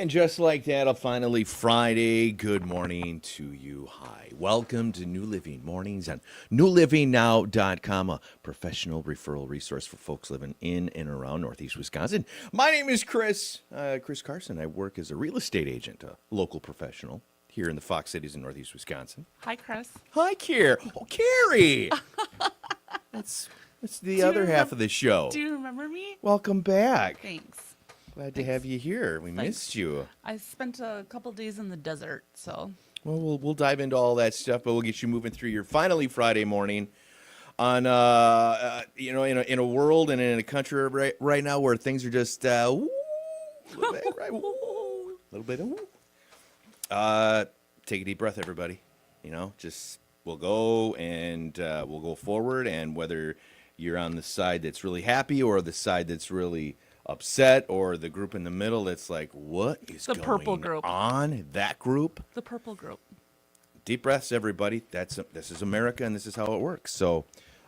And just like that, a finally Friday. Good morning to you. Hi. Welcome to New Living Mornings on newlivingnow.com, a professional referral resource for folks living in and around Northeast Wisconsin. My name is Chris Carson. I work as a real estate agent, a local professional here in the Fox Cities in Northeast Wisconsin. Hi, Chris. Hi, Carrie. Oh, Carrie. That's the other half of the show. Do you remember me? Welcome back. Thanks. Glad to have you here. We Thanks. missed you. I spent a couple days in the desert, so. Well, we'll dive into all that stuff, but we'll get you moving through your finally Friday morning on in a world and in a country right now where things are just a little bit, right? Woo, a little bit of woo. Take a deep breath, everybody. Just we'll go and we'll go forward, and whether you're on the side that's really happy or the side that's really upset, or the group in the middle that's like, what is The going purple group. on? That group? The purple group. Deep breaths, everybody. This is America, and this is how it works. So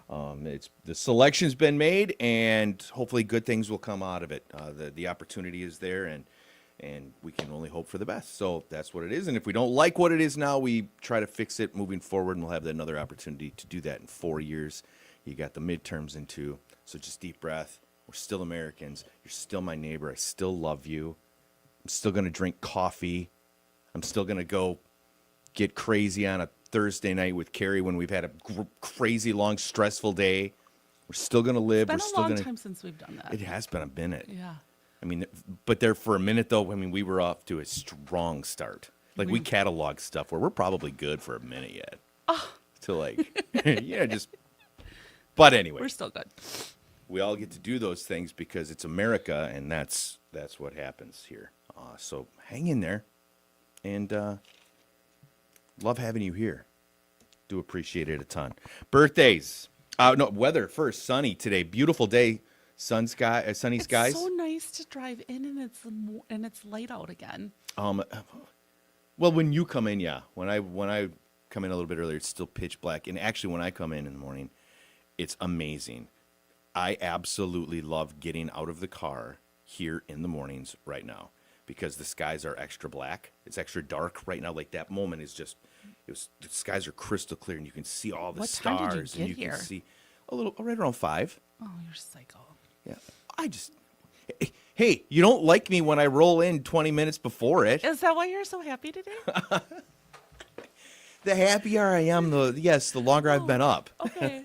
the selection's been made, and hopefully good things will come out of it. The opportunity is there, and we can only hope for the best. So that's what it is. And if we don't like what it is now, we try to fix it moving forward, and we'll have another opportunity to do that in 4 years. You got the midterms in 2, so just deep breath. We're still Americans. You're still my neighbor. I still love you. I'm still going to drink coffee. I'm still going to go get crazy on a Thursday night with Carrie when we've had a crazy, long, stressful day. We're still going to live. It's been a long time since we've done that. It has been a minute. Yeah. I mean, but there for a minute, though, we were off to a strong start. Like, we catalog stuff where we're probably good for a minute yet. Just... But anyway. We're still good. We all get to do those things because it's America, and that's what happens here. So hang in there, and love having you here. Do appreciate it a ton. Birthdays. Weather first. Sunny today. Beautiful day. Sunny skies. It's so nice to drive in, and it's light out again. Well, when you come in, yeah. When I come in a little bit earlier, it's still pitch black. And actually, when I come in the morning, it's amazing. I absolutely love getting out of the car here in the mornings right now because the skies are extra black. It's extra dark right now. Like, that moment is just, the skies are crystal clear, and you can see all the What stars. time did you and get here? Can see right around 5. Oh, you're psycho. Yeah. Hey, you don't like me when I roll in 20 minutes before it. Is that why you're so happy today? The happier I am, the longer I've been up. Okay.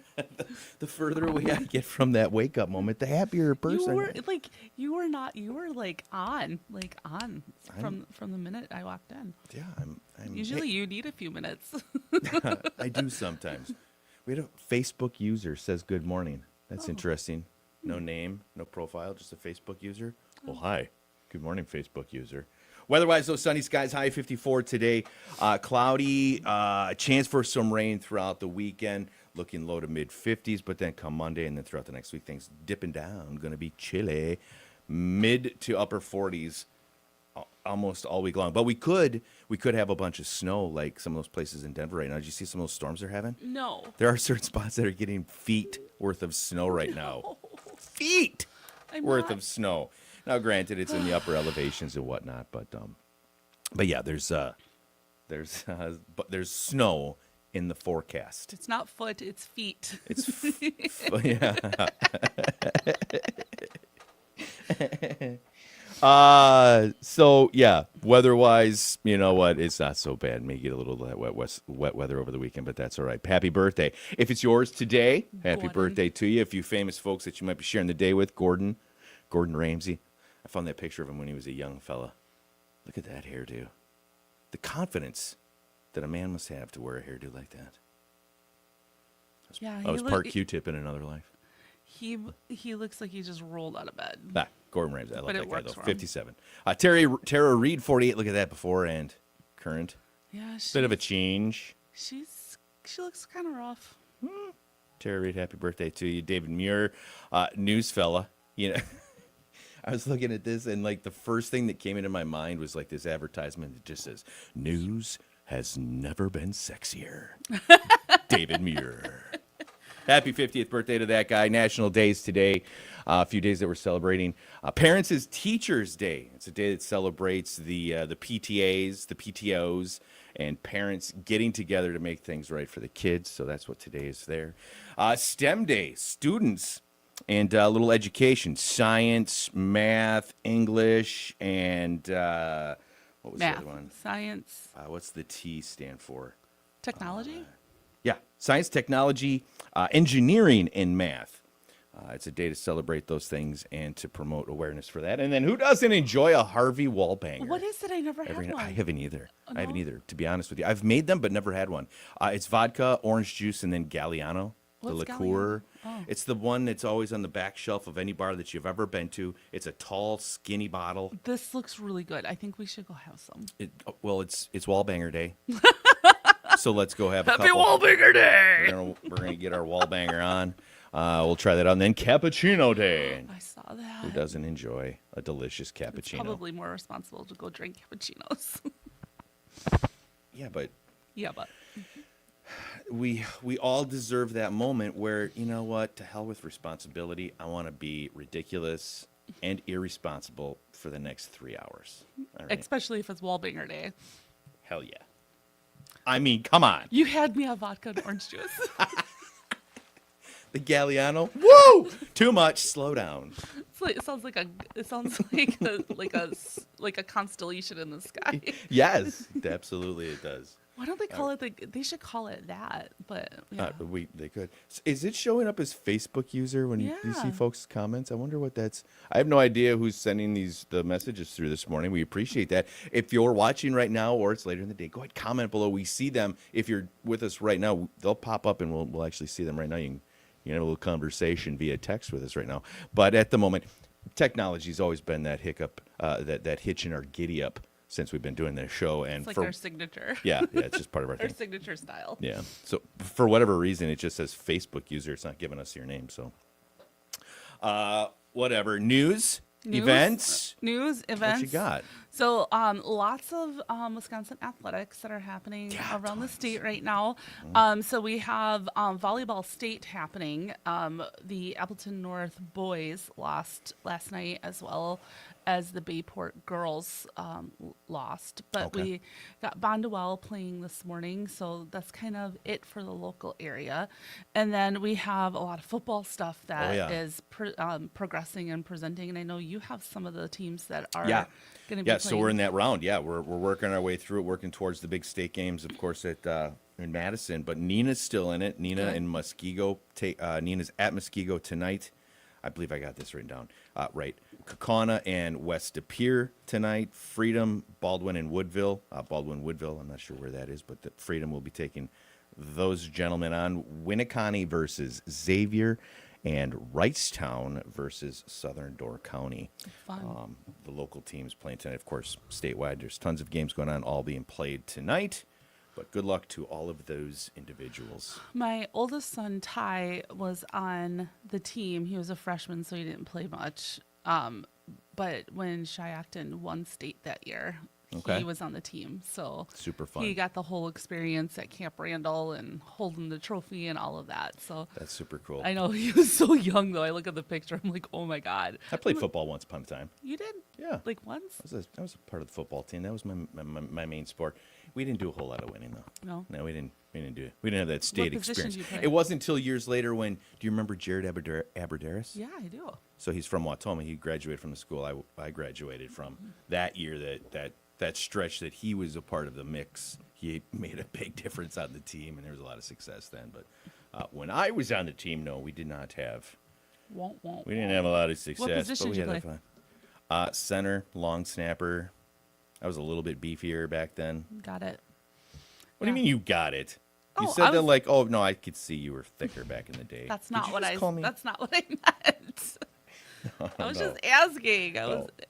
The further away I get from that wake up moment, the happier person. You were on from the minute I walked in. Yeah, I'm Usually you need a few minutes. I do sometimes. We had a Facebook user says good morning. That's interesting. No name, no profile, just a Facebook user. Well, hi. Good morning, Facebook user. Weather-wise, those sunny skies, high 54 today. Cloudy, chance for some rain throughout the weekend. Looking low to mid-50s, but then come Monday and then throughout the next week, things dipping down. Going to be chilly. Mid to upper 40s almost all week long. But we could have a bunch of snow like some of those places in Denver right now. Did you see some of those storms they're having? No. There are certain spots that are getting feet worth of snow right now. Feet worth of snow. Now, granted, it's in the upper elevations and whatnot, but yeah, there's snow in the forecast. It's not foot, it's feet. It's yeah. So yeah, weather-wise, you know what? It's not so bad. May get a little wet weather over the weekend, but that's all right. Happy birthday! If it's yours today, happy birthday to you. A few famous folks that you might be sharing the day with: Gordon Ramsay. I found that picture of him when he was a young fella. Look at that hairdo. The confidence that a man must have to wear a hairdo like that. I was part Q-tip in another life. He looks like he just rolled out of bed. Gordon Ramsay. I love that guy, though. 57. Tara Reid, 48. Look at that, before and current. Yeah. Bit of a change. She looks kind of rough. Tara Reid, happy birthday to you. David Muir, news fella. I was looking at this, and like the first thing that came into my mind was like this advertisement that just says, "News has never been sexier." David Muir. Happy 50th birthday to that guy. National days today. A few days that we're celebrating. Parents is Teachers Day. It's a day that celebrates the PTAs, the PTOs, and parents getting together to make things right for the kids. So that's what today is there. STEM Day. Students and a little education. Science, math, English, and what was the Math, other one? science, What's the T stand for? technology. Yeah, science, technology, engineering, and math. It's a day to celebrate those things and to promote awareness for that. And then who doesn't enjoy a Harvey Wallbanger? What is it? I never had one. I haven't either. Oh, I haven't no? either, to be honest with you. I've made them, but never had one. It's vodka, orange juice, and then Galliano, the What's liqueur. Galliano? Oh. It's the one that's always on the back shelf of any bar that you've ever been to. It's a tall, skinny bottle. This looks really good. I think we should go have some. Well, it's Wallbanger Day. So let's go have a Happy couple. Wallbanger Day! We're gonna get our Wallbanger on. We'll try that out. And then Cappuccino Day. I saw that. Who doesn't enjoy a delicious It's cappuccino? probably more responsible to go drink cappuccinos. Yeah, but Yeah, but we all deserve that moment where, you know what, to hell with responsibility. I want to be ridiculous and irresponsible for the next 3 hours. All right? especially if it's Wallbanger Day. Hell yeah. I mean, come on. You had me a vodka and orange juice. The Galliano. Woo! Too much. Slow down. It sounds like a constellation in the sky. Yes, absolutely it does. Why don't they call it they should call it that, but yeah. They could. Is it showing up as Facebook user when you see Yeah. folks' comments? I wonder what that's. I have no idea who's sending the messages through this morning. We appreciate that. If you're watching right now or it's later in the day, go ahead, comment below. We see them. If you're with us right now, they'll pop up and we'll actually see them right now. You can have a little conversation via text with us right now. But at the moment, technology's always been that hiccup, that hitch in our giddy up since we've been doing this show. And It's like our signature. yeah, it's just part of our Our thing. signature style. Yeah. So for whatever reason, it just says Facebook user. It's not giving us your name. So, whatever. News, events. News, events. What you got? So, lots of Wisconsin athletics that are happening Yeah, around the tons. state right now. So we have volleyball state happening. The Appleton North boys lost last night, as well as the Bayport girls lost. But Okay. we got Bondwell playing this morning, so that's kind of it for the local area. And then we have a lot of football stuff that is yeah. progressing and presenting. And I know you have some of the teams that are Yeah. going to be Yeah. playing. So we're in that round. Yeah. We're working our way through it, working towards the big state games, of course, at in Madison. But Nina's still in it. Nina Good. and Muskego. Nina's at Muskego tonight. I believe I got this written down. Right. Kaukauna and West De Pere tonight. Freedom, Baldwin, and Woodville. Baldwin, Woodville. I'm not sure where that is, but the Freedom will be taking those gentlemen on. Winneconne versus Xavier, and Wrightstown versus Southern Door County. Fun. The local teams playing tonight. Of course, statewide, there's tons of games going on, all being played tonight. But good luck to all of those individuals. My oldest son, Ty, was on the team. He was a freshman, so he didn't play much. But when Shiocton won state that year, Okay. he was on the team. So Super fun. he got the whole experience at Camp Randall and holding the trophy and all of that. So That's super cool. I know he was so young, though. I look at the picture, I'm like, oh my God. I played football once upon a time. You did? Yeah. Like once? I was a part of the football team. That was my main sport. We didn't do a whole lot of winning, though. No. No, we didn't do it. We didn't have that state position experience. did you play? It wasn't until years later when, do you remember Jared Aberderis? Yeah, I do. So he's from Watoma. He graduated from the school I graduated from. That year, that stretch that he was a part of the mix, he made a big difference on the team, and there was a lot of success then. But when I was on the team, no, we did not have. We didn't have a lot of success. position but we did you had fun. Center, long snapper. I was a little bit beefier back then. Got it. What do you mean you got it? You Oh, said I that was- like, oh no, I could see you were thicker back in the day. That's Did not you what just I. call me? That's not what I meant. I was just asking.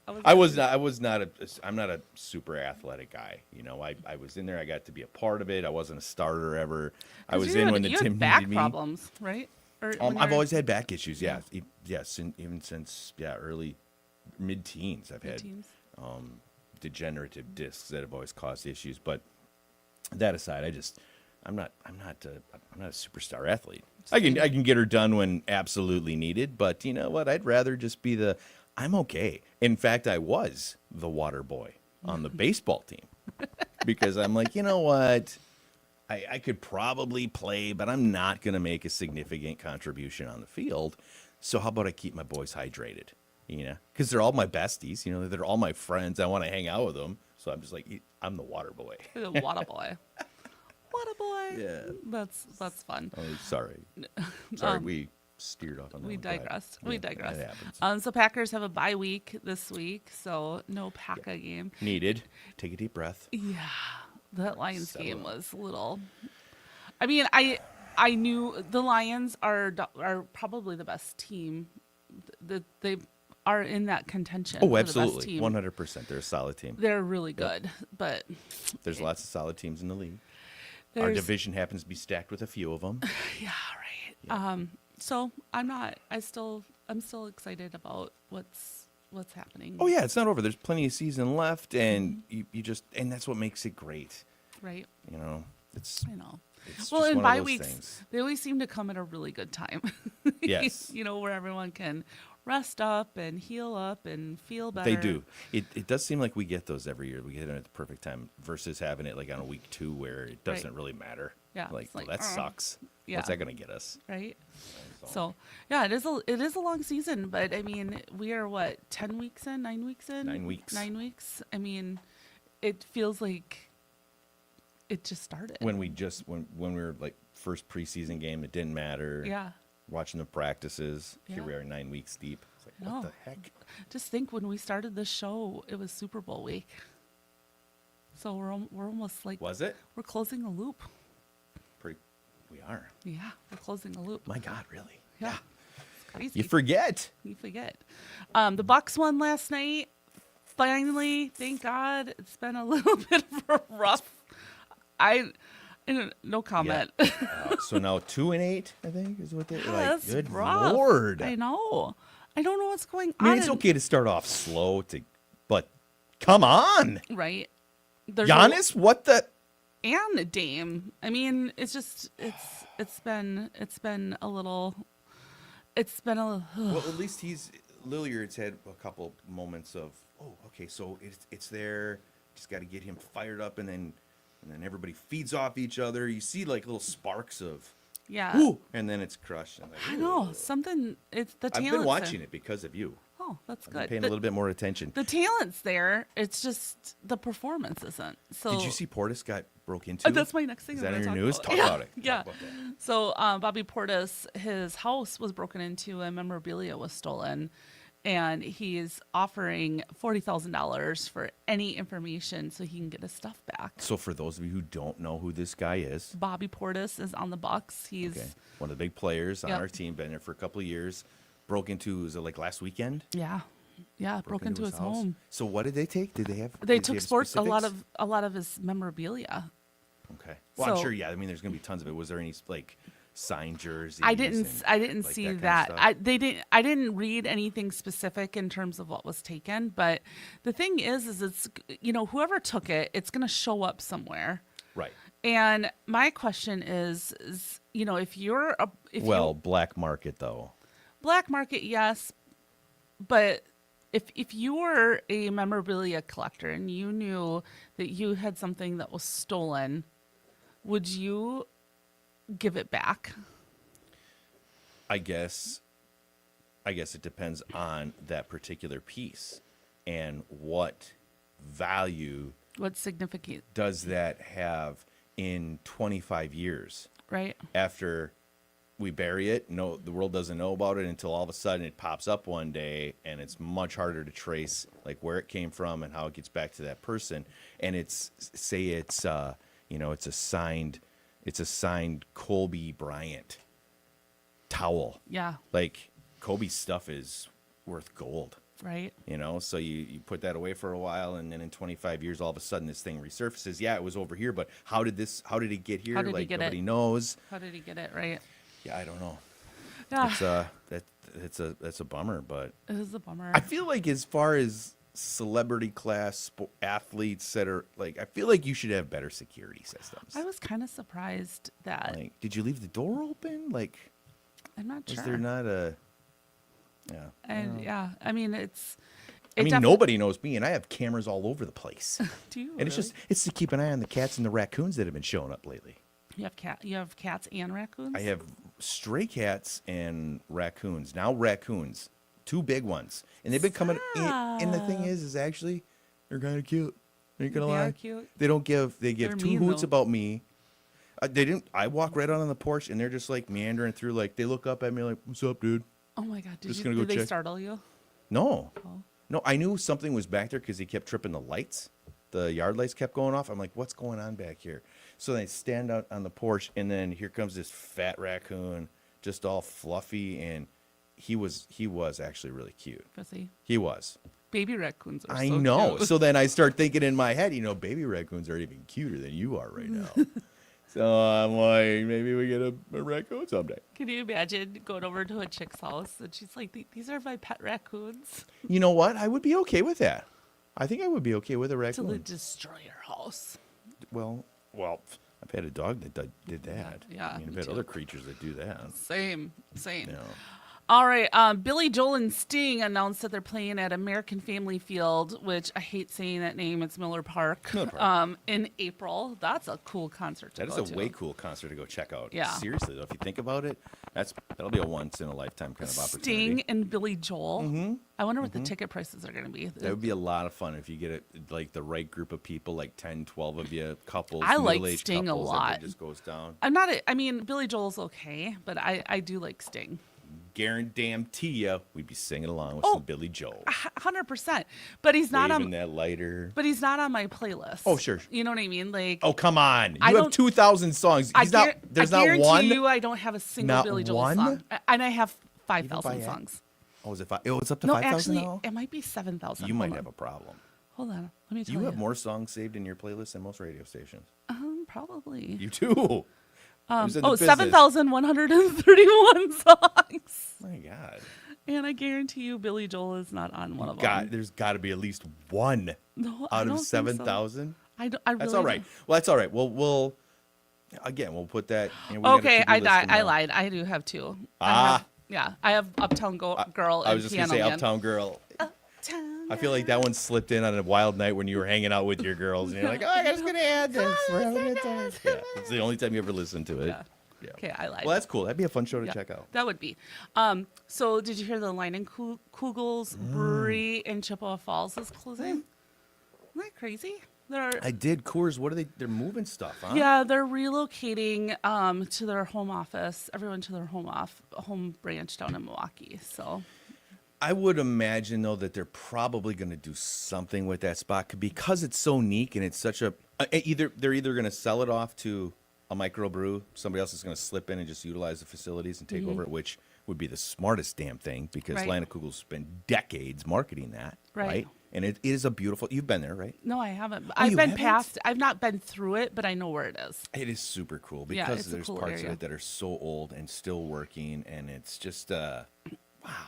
I'm not a super athletic guy. You know, I was in there. I got to be a part of it. I wasn't a starter ever. I was in when the you team had back needed me. problems, right? Or when I've you're- always had back issues. Yeah, yes, even since early mid-teens, I've had teams. degenerative discs that have always caused issues. But that aside, I'm not a superstar athlete. I can get her done when absolutely needed, but you know what? I'd rather just be I'm okay. In fact, I was the water boy on the baseball team because I'm like, you know what? I could probably play, but I'm not going to make a significant contribution on the field. So how about I keep my boys hydrated? You know, because they're all my besties. You know, they're all my friends. I want to hang out with them. So I'm just like, I'm the water boy. The water boy. Water boy. Yeah. That's fun. Oh, sorry. Sorry, we steered off on that. We one. Go ahead. digressed. Yeah, We digressed. That happens. So Packers have a bye week this week, so no Paca game. Needed. Take a deep breath. Yeah, that Lions Settle game up. was a little. I mean, I knew the Lions are probably the best team. They are in that contention. Oh, for the best absolutely. team. 100%. They're a solid team. They're really good, but There's lots of solid teams in the league. Our there's division happens to be stacked with a few of them. yeah, right. So I'm still excited about what's happening. Oh, yeah, it's not over. There's plenty of season left, and you just, and that's what makes it great. Right. You know, it's, I know. it's Well, just in one of bye those weeks, things. they always seem to come at a really good time. Yes. You know, where everyone can rest up and heal up and feel better. They do. It does seem like we get those every year. We get it at the perfect time versus having it like on a week 2 where it doesn't really matter. Yeah, Like, it's like, well, that sucks. yeah. What's that going to get us? Right. So yeah, it is a long season, but I mean, we are what, 10 weeks in, 9 weeks in? 9 weeks. 9 weeks. I mean, it feels like it just started. When we were like first preseason game, it didn't matter. Yeah. Watching the practices, here Yeah. we are 9 weeks deep. It's like, I what know. the heck? Just think when we started this show, it was Super Bowl week. So we're almost like Was it? we're closing a loop. We are. Yeah, we're closing a loop. My God, really? Yeah. It's crazy. You forget. You forget. The Bucks won last night. Finally, thank God. It's been a little bit of a rough. No comment. So now 2-8, I think, is what they're like. That's Good rough. Lord. I know. I don't know what's going I on. mean, it's okay to start off slow, but come on, Right. There's Giannis. What the? and Dame. I mean, it's just it's been a little. Well, at least Lilliard's had a couple moments of, oh, okay, so it's there. Just got to get him fired up, and then everybody feeds off each other. You see like little sparks of, Yeah. ooh, and then it's crushed. And like, I know ooh. something. It's the I've talent. been watching it because of you. Oh, that's I've been good. paying a little bit more attention. The talent's there. It's just the performance isn't. So Did you see Portis got broke into? that's my next thing. Is I'm that in gonna your news? talk Talk about. about it. Yeah. Talk about that. So Bobby Portis, his house was broken into and memorabilia was stolen, and he's offering $40,000 for any information so he can get his stuff back. So for those of you who don't know who this guy is, Bobby Portis is on the Bucks. He's okay, one of the big players on Yep. our team, been there for a couple of years. Broke into, was it like last weekend? yeah, broke into his house. home. So what did they take? Did they have? They did took have sports a lot specifics? of his memorabilia. Okay. Well, I'm So- sure. Yeah. I mean, there's gonna be tons of it. Was there any like signed jerseys? I didn't and, like, see kind of that. stuff? I didn't read anything specific in terms of what was taken, but the thing is it's, you know, whoever took it, it's going to show up somewhere. Right. And my question is you know, if Black market though. black market, yes, but if you were a memorabilia collector and you knew that you had something that was stolen, would you give it back? I guess it depends on that particular piece and what value What significant, does that have in 25 years right? after we bury it. No, the world doesn't know about it until all of a sudden it pops up one day, and it's much harder to trace like where it came from and how it gets back to that person. And it's you know, it's a signed Kobe Bryant towel. Yeah, Like Kobe's stuff is worth gold. right. You know, so you put that away for a while, and then in 25 years, all of a sudden this thing resurfaces. Yeah, it was over here, but how did it get here? How did he Like get nobody it? knows. How did he get it right? Yeah, I don't know. Yeah, It's that's a bummer, but it is a bummer. I feel like as far as celebrity class athletes that are like, I feel like you should have better security systems. I was kind of surprised that Like, did you leave the door open? Like, I'm not is sure. there not a? Yeah. And yeah, I mean I mean, nobody knows me, and I have cameras all over the place. Do you? And it's to keep an eye on the cats and the raccoons that have been showing up lately. You have cats and raccoons? I have stray cats and raccoons. Now raccoons, 2 big ones, and they've been coming in. And the thing is actually, they're kind of cute. Ain't gonna They lie. are cute. They don't give. They give They're 2 mean, hoots though. about me. They didn't. I walk right out on the porch, and they're just like meandering through. Like they look up at me, like, "What's up, dude?" Oh my god, Just gonna go did they check. startle you? No, Oh. no. I knew something was back there because he kept tripping the lights. The yard lights kept going off. I'm like, "What's going on back here?" So they stand out on the porch, and then here comes this fat raccoon, just all fluffy, and he was actually really cute. Pussy. He was. Baby raccoons are I so know. cute. So then I start thinking in my head, baby raccoons are even cuter than you are right now. So I'm like, maybe we get a raccoon someday. Can you imagine going over to a chick's house and she's like, "These are my pet raccoons." You know what? I would be okay with that. I think I would be okay with a Till raccoon. they destroy your house. Well, I've had a dog that did that. Yeah, I mean, I've me had too. other creatures that do that. Same. You know. All right. Billy Joel and Sting announced that they're playing at American Family Field, which I hate saying that name. It's Miller Park. Miller Park. In April. That's a cool concert to That is go a to. way cool concert to go check out. Yeah. Seriously, though, if you think about it, that'll be a once in a lifetime kind of opportunity. Sting and Billy Joel. I wonder what the ticket prices are going to be. That would be a lot of fun if you get it like the right group of people, like 10, 12 of you, couples. I like middle-aged Sting a couples, lot. That just goes down. I mean, Billy Joel's okay, but I do like Sting. Guarantee you, we'd be singing along with Oh, some Billy Joel. 100%. But he's not Waving on. that lighter. But he's not on my playlist. Oh, sure. You know what I mean? Like, Oh, come on. I You have don't- 2,000 songs. There's I not guarantee one. you, I don't have a single Not Billy Joel one? song, and I have Even 5,000 by songs. Oh, is it five? Oh, it's up to No, 5,000 actually, now? it might be 7,000. You Hold might on. have a problem. Hold on. Let me tell You you. have more songs saved in your playlist than most radio stations. Probably. You do. Who's in the business? 7,131 songs. My God. And I guarantee you, Billy Joel is not on one of them. There's got to be at least one No, I out don't of think so. 7,000. I really That's all right. don't. Well, that's all right. We'll put that. We got a Okay, to-do list I tomorrow. lied. I do have 2. Ah. I have Uptown Girl I and was just gonna Piano say Man. Uptown Girl. Uptown I feel like that one slipped in on a wild night when you were hanging out with your girls, and you're like, "Oh, I'm just gonna add this. We're having a good time." Yeah, it's the only time you ever listened to it. Yeah. Yeah. Okay, I lied. Well, that's cool. That'd be a fun show to Yeah, check out. That would be. So did you hear the Line and Kugels Brewery in Chippewa Falls is closing? Isn't that crazy? I did. Coors. What are they? They're moving stuff, huh? Yeah, they're relocating to their home office. Everyone to their home branch down in Milwaukee. So I would imagine though that they're probably going to do something with that spot because it's so unique and it's such a they're either going to sell it off to a microbrew, somebody else is going to slip in and just utilize the facilities and take over it, which would be the smartest damn thing because Right. Lanakugel's spent decades marketing that, Right. right? And it is a beautiful. You've been there, right? no, I haven't. Oh, I've you been haven't? past. I've not been through it, but I know where it is. It is super cool Yeah, because it's a there's cool parts area. of it that are so old and still working, and it's just wow,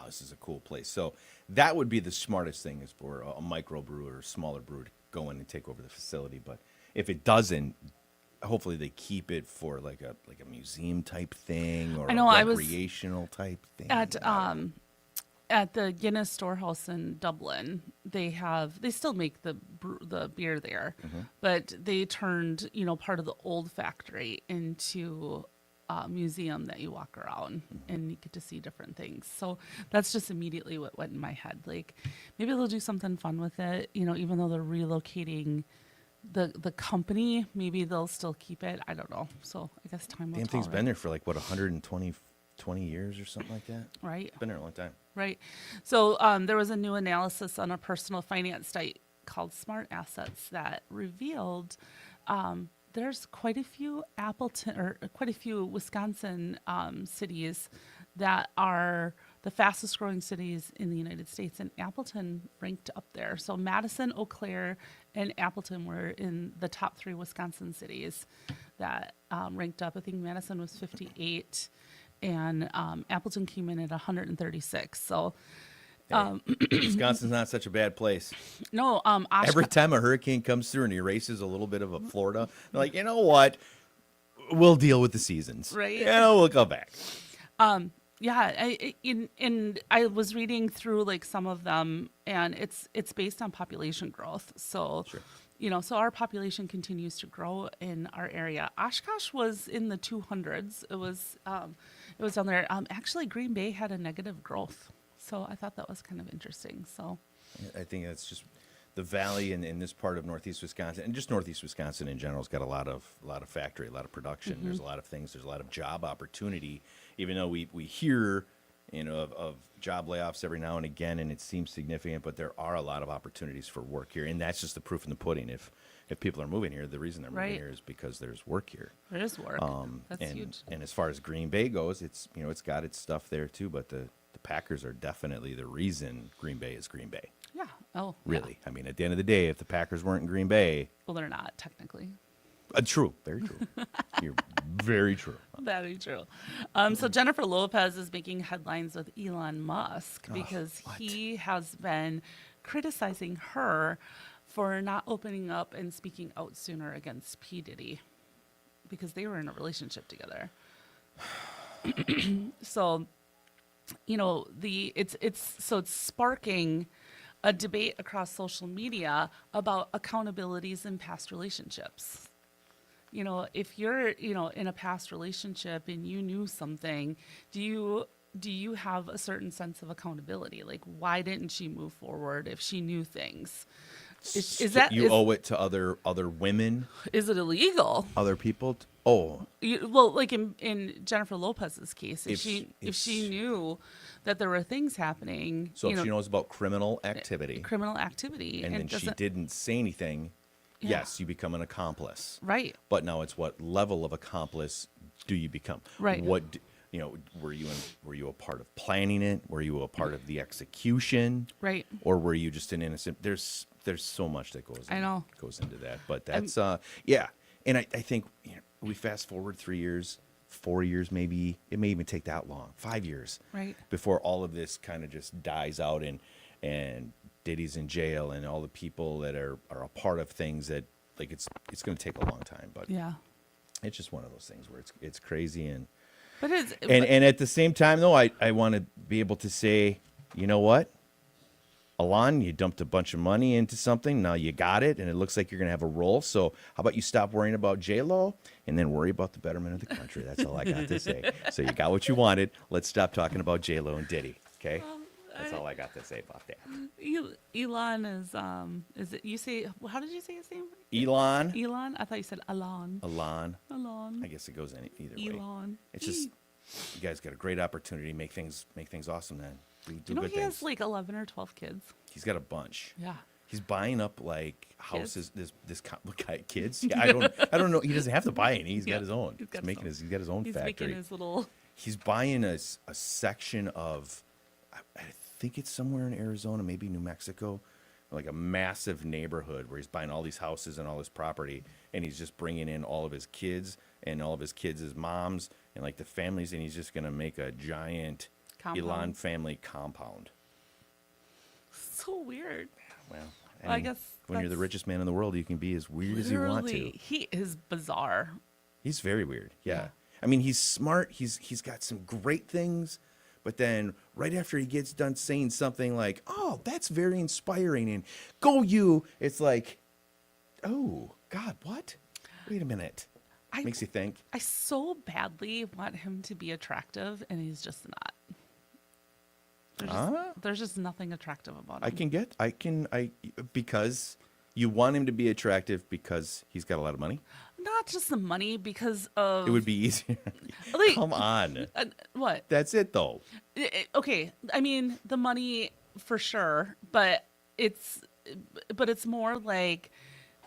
this is a cool place. So that would be the smartest thing is for a microbrew or a smaller brew to go in and take over the facility. But if it doesn't, hopefully they keep it for like a museum type thing or I know, a I was recreational type thing. At the Guinness Storehouse in Dublin, they still make the beer there, but they turned part of the old factory into a museum that you walk around and you get to see different things. So that's just immediately what went in my head. Like maybe they'll do something fun with it. Even though they're relocating the company, maybe they'll still keep it. I don't know. So I guess time will Damn tell. thing's been there for like what 120 years or something like that. Right. It's been there a long time. Right. So there was a new analysis on a personal finance site called Smart Assets that revealed there's quite a few Wisconsin cities that are the fastest growing cities in the United States, and Appleton ranked up there. So Madison, Eau Claire, and Appleton were in the top 3 Wisconsin cities that ranked up. I think Madison was 58. And Appleton came in at 136. So Wisconsin's not such a bad place. No, Every time a hurricane comes through and erases a little bit of a Florida, they're like, you know what? We'll deal with the seasons. Right. Yeah, we'll go back. Yeah, and I was reading through like some of them, and it's based on population growth. So, Sure. so our population continues to grow in our area. Oshkosh was in the 200s. It was down there. Actually, Green Bay had a negative growth, so I thought that was kind of interesting. So, I think that's just the valley in this part of northeast Wisconsin, and just northeast Wisconsin in general, has got a lot of factory, a lot of production. There's a lot of things. There's a lot of job opportunity. Even though we hear, of job layoffs every now and again, and it seems significant, but there are a lot of opportunities for work here, and that's just the proof in the pudding. If people are moving here, the reason they're moving Right. here is because there's work here. there is work. That's and, huge. And as far as Green Bay goes, it's it's got its stuff there too, but the Packers are definitely the reason Green Bay is Green Bay. Yeah. Oh, yeah. Really. I mean, at the end of the day, if the Packers weren't in Green Bay, Well, they're not technically. true, very true. You're very true. Very true. So Jennifer Lopez is making headlines with Elon Musk because what? he has been criticizing her for not opening up and speaking out sooner against P. Diddy because they were in a relationship together. So, it's sparking a debate across social media about accountabilities in past relationships. If you're, in a past relationship and you knew something, do you have a certain sense of accountability? Like, why didn't she move forward if she knew things? Is that you owe it to other women, is it illegal? other people? Well, like in Jennifer Lopez's case, if If she knew that there were things happening, so if she knows about criminal activity, criminal activity, and then she doesn't- didn't say anything, Yeah. yes, you become an accomplice. right, But now it's what level of accomplice do you become? Right. What were you a part of planning it? Were you a part of the execution? right. Or were you just an innocent? There's so much that goes. I know. Goes into that, but that's yeah. And I think we fast forward 3 years, 4 years, maybe it may even take that long, 5 years, Right. before all of this kind of just dies out and Diddy's in jail and all the people that are a part of things that like it's going to take a long time, but Yeah, it's just one of those things where it's crazy but it's and at the same time though I want to be able to say, you know what? Alon, you dumped a bunch of money into something. Now you got it, and it looks like you're going to have a role. So how about you stop worrying about J-Lo and then worry about the betterment of the country? That's all I got to say. So you got what you wanted. Let's stop talking about J-Lo and Diddy, okay? That's all I got to say about that. Elon is it? You say how did you say his name? Elon. Elon. I thought you said Alon. Elon. Elon. I guess it goes either way. Elon. It's just you guys got a great opportunity to make things awesome. Then do You know good he things. has like 11 or 12 kids. He's got a bunch. Yeah. He's buying up like houses. Kids. Yeah, I don't know. He doesn't have to buy any. He's Yeah, got his own. he's got He's his making own. he's got his own He's factory. making his little. He's buying a section of, I think it's somewhere in Arizona, maybe New Mexico, like a massive neighborhood where he's buying all these houses and all this property, and he's just bringing in all of his kids and all of his kids' moms and like the families, and he's just gonna make a giant Compound. Elon family compound. So weird. Well, I mean, guess when you're the that's richest man in the world, you can be as weird as you want to. Literally, he is bizarre. He's very weird. Yeah. Yeah. I mean, he's smart. He's got some great things, but then right after he gets done saying something like, "Oh, that's very inspiring," and "Go you," it's like, "Oh God, what? Wait a minute." Makes you think. I so badly want him to be attractive, and he's just not. There's just nothing attractive about him. Because you want him to be attractive because he's got a lot of money. Not just the money, because of It would be easier. Like, Come on. what? That's it though. Okay, I mean the money for sure, but it's more like,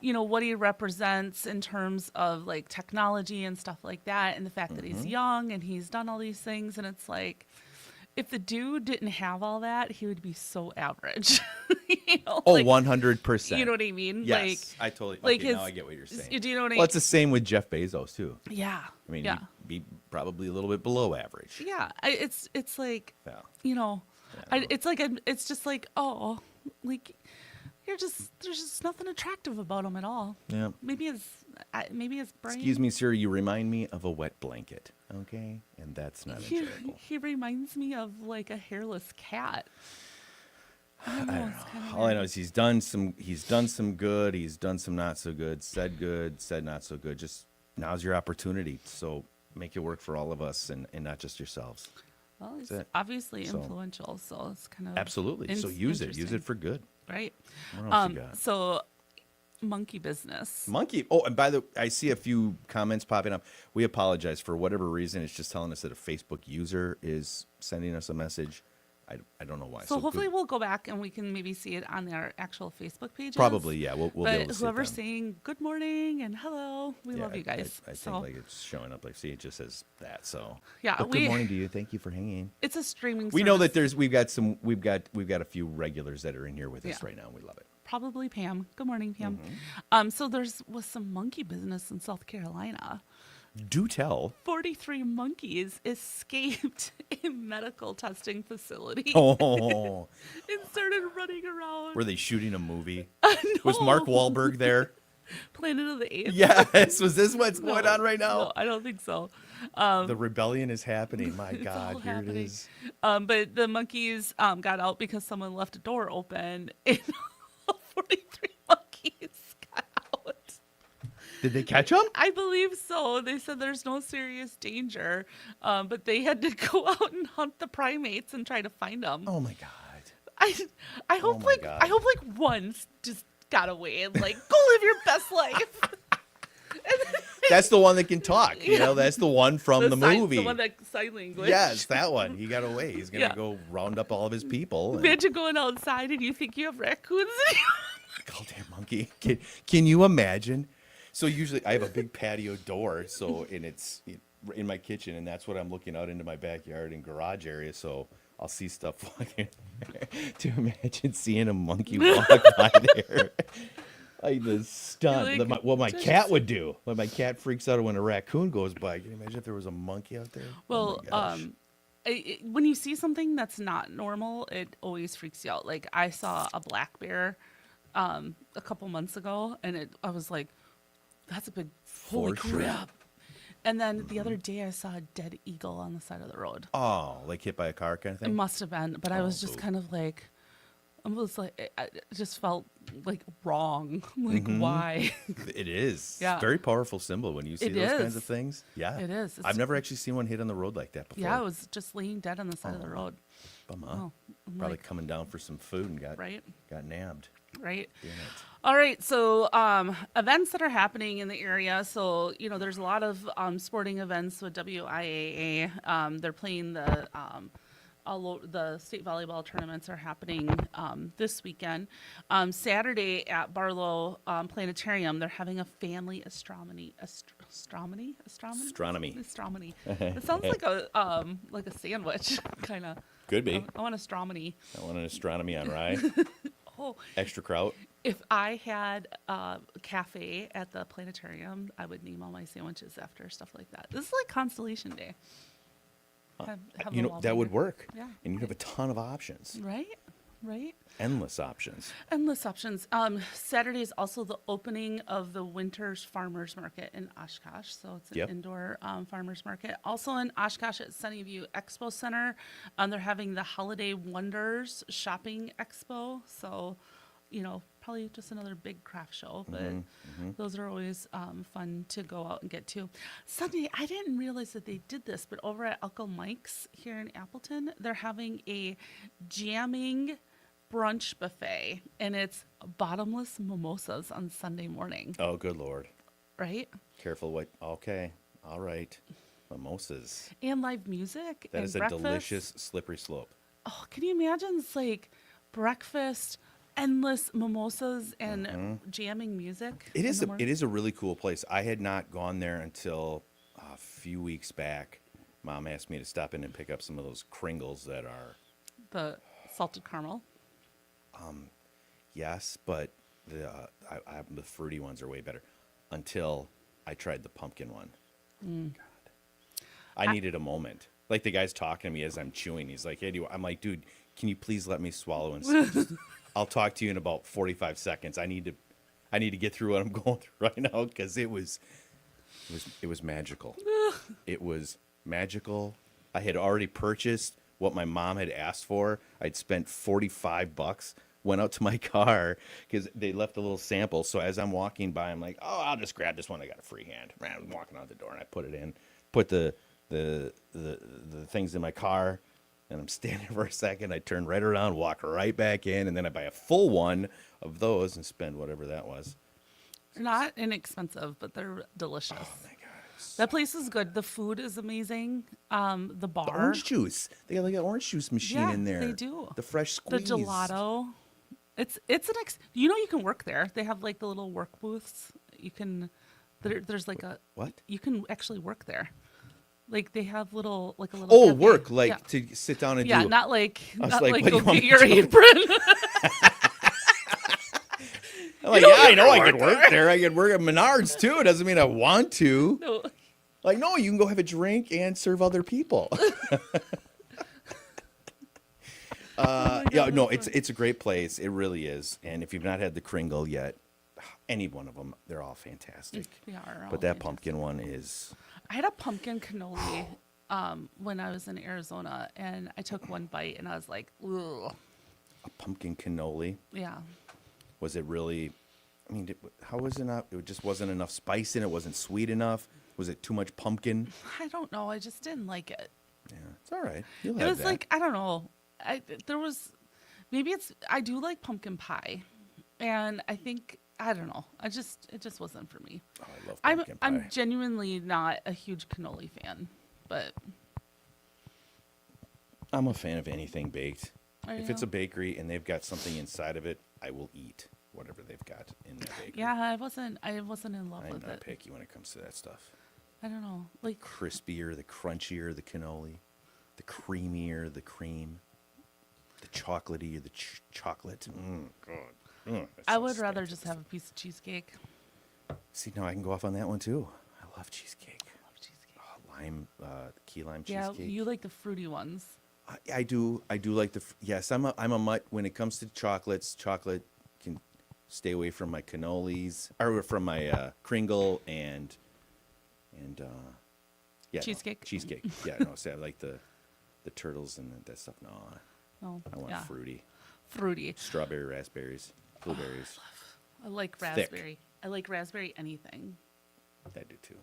what he represents in terms of like technology and stuff like that, and the fact that he's young and he's done all these things, and it's like, if the dude didn't have all that, he would be so average. 100%. You know what I mean? Yes, I totally. like Okay, his- now I get what you're saying. Do you know what I mean? Well, it's the same with Jeff Bezos too. Yeah. I mean, yeah. he'd be probably a little bit below average. Yeah. It's like, Yeah. It's just like, oh, like there's just nothing attractive about him at all. Yeah. Maybe his brain. Excuse me, sir. You remind me of a wet blanket. Okay, and that's not He, enjoyable. he reminds me of like a hairless cat. I don't I know. don't It's know. kind of All I know is he's done some good. He's done some not so good. Said not so good. Just now's your opportunity. So make it work for all of us and not just yourselves. Well, he's That's it. obviously So- influential, so it's kind of Absolutely. So use it. Use interesting. it for good. Right. What else you got? So monkey business. Monkey. Oh, and by the I see a few comments popping up. We apologize for whatever reason. It's just telling us that a Facebook user is sending us a message. I don't know why. So hopefully good- we'll go back and we can maybe see it on our actual Facebook pages. probably, yeah. We'll be But able to see it whoever's then. saying good morning and hello, we Yeah, love you guys. I so think like it's showing up. Like, see, it just says that. So Yeah, But good morning to you. Thank you for hanging. it's a streaming. We know service. that we've got a few regulars that are in here with us Yeah. right now. We love it. Probably Pam. Good morning, Pam. So was some monkey business in South Carolina. Do tell. 43 monkeys escaped a medical testing facility Oh, and started running around. were they shooting a movie? No. Was Mark Wahlberg there? Planet of the Apes? Yes. Was this what's No, going on right now? No, I don't think so. The rebellion is happening. My It's God, all here it happening. is. But the monkeys got out because someone left a door open and 43 monkeys got out. Did they catch him? I believe so. They said there's no serious danger, but they had to go out and hunt the primates and try to find them. Oh my God. I hope my like God. I hope like one's just got away and like go live your best life. That's the one that can talk. You know, that's the one from the movie. The one that sign language. Yes, that one. He got away. He's gonna Yeah. go round up all of his people. And, Imagine going outside and you think you have raccoons. goddamn monkey. Can you imagine? So usually I have a big patio door, and it's in my kitchen, and that's what I'm looking out into my backyard and garage area. So I'll see stuff walking. To imagine seeing a monkey walk by there. Like the stunt. Like, What my just- cat would do. When my cat freaks out when a raccoon goes by. Can you imagine if there was a monkey out there? Well, oh my gosh. when you see something that's not normal, it always freaks you out. Like I saw a black bear a couple months ago, and I was like, "That's a big holy For sure. crap!" And then the other day, I saw a dead eagle on the side of the road. Oh, like hit by a car kind of It thing? must have been, but I was just boo. kind of like, it just felt like wrong. Like why? It is. Yeah. Very powerful symbol when you see It those kinds is. of things. Yeah. It is. I've never actually seen one hit on the road like that before. Yeah, I was just laying dead on the side of the road. Bum, huh? Oh, I'm Probably like, coming down for some food and got right, nabbed. right. Damn it. All right, so events that are happening in the area. So there's a lot of sporting events with WIAA. They're playing the state volleyball tournaments are happening this weekend. Saturday at Barlow Planetarium, they're having a family astronomy. It sounds like a sandwich, kind of. Could be. I want astronomy. I want an astronomy on rye. Oh, Extra kraut. if I had a cafe at the planetarium, I would name all my sandwiches after stuff like that. This is like Constellation Day. Have You them know, all that be would here. work. Yeah. And you'd have a ton of options. Right? Right? Endless options. Endless options. Saturday is also the opening of the Winter's Farmers Market in Oshkosh. So it's an Yep. indoor farmers market. Also in Oshkosh at Sunnyview Expo Center, they're having the Holiday Wonders Shopping Expo. So, probably just another big craft show, but those are always fun to go out and get to. Sunday, I didn't realize that they did this, but over at Uncle Mike's here in Appleton, they're having a jamming brunch buffet, and it's bottomless mimosas on Sunday morning, Oh, good Lord. right? Careful what. Okay. All right. Mimosas. And live music That and is a breakfast. delicious slippery slope. Oh, can you imagine? It's like breakfast, endless mimosas, and jamming music. It in is the morning. it is a really cool place. I had not gone there until a few weeks back. Mom asked me to stop in and pick up some of those Kringles that are The salted caramel. yes, but the fruity ones are way better. Until I tried the pumpkin one. God, I needed a moment. Like the guy's talking to me as I'm chewing. He's like, "Hey, I'm like, dude, can you please let me swallow and I'll talk to you in about 45 seconds. I need to get through what I'm going through right now because it was magical. It was magical. I had already purchased what my mom had asked for. I'd spent $45. Went out to my car because they left a little sample. So as I'm walking by, I'm like, oh, I'll just grab this one. I got a free hand. I was walking out the door and I put it in, put the things in my car, and I'm standing for a second. I turn right around, walk right back in, and then I buy a full one of those and spend whatever that was. They're not inexpensive, but they're delicious. Oh my god, That place is good. The food is amazing. The bar, the orange juice. They got like an orange juice machine Yeah, in there. they do. The fresh the squeeze. gelato. It's you can work there. They have like the little work booths. You can there's like a What? You can actually work there. Like they have a little Oh, cafe. work like Yeah. to sit down and Yeah, do. not like I was not like, like what do go you want get me your to do? apron. I'm like, yeah, I know I could work there. I could work at Menards too. It doesn't mean I want to. No. Like, no, you can go have a drink and serve other people. Yeah, no, it's a great place. It really is. And if you've not had the Kringle yet, any one of them, they're all fantastic. They are all But that fantastic. pumpkin one is. I had a pumpkin cannoli when I was in Arizona, and I took one bite, and I was like, ugh. A pumpkin cannoli. Yeah. Was it really? I mean, how was it not? It just wasn't enough spice in it. Wasn't sweet enough. Was it too much pumpkin? I don't know. I just didn't like it. Yeah, it's all right. You'll It have was that. like, I don't know. I do like pumpkin pie, and I think, I don't know. It just wasn't for me. Oh, I love pumpkin pie. I'm genuinely not a huge cannoli fan, but I'm a fan of anything baked. Are If it's you? a bakery and they've got something inside of it, I will eat whatever they've got in that bakery. yeah, I wasn't in love I'm with not it. picky when it comes to that stuff. I don't know. Like, Crispier, the crunchier, the cannoli, the creamier, the cream, the chocolatey, the chocolate. God. That I sounds would rather fantastic. just have a piece of cheesecake. See, now I can go off on that one too. I love cheesecake. I love cheesecake. Oh, lime, key lime Yeah, cheesecake. you like the fruity ones. I do like yes, I'm a mutt when it comes to chocolates. Chocolate can stay away from my cannolis or from my Kringle and yeah, Cheesecake? No, cheesecake. Yeah, no, see, I like the turtles and that stuff. No, Oh, I want yeah, fruity, fruity. strawberry, raspberries, blueberries. I like Thick. raspberry. I like raspberry anything. I do too.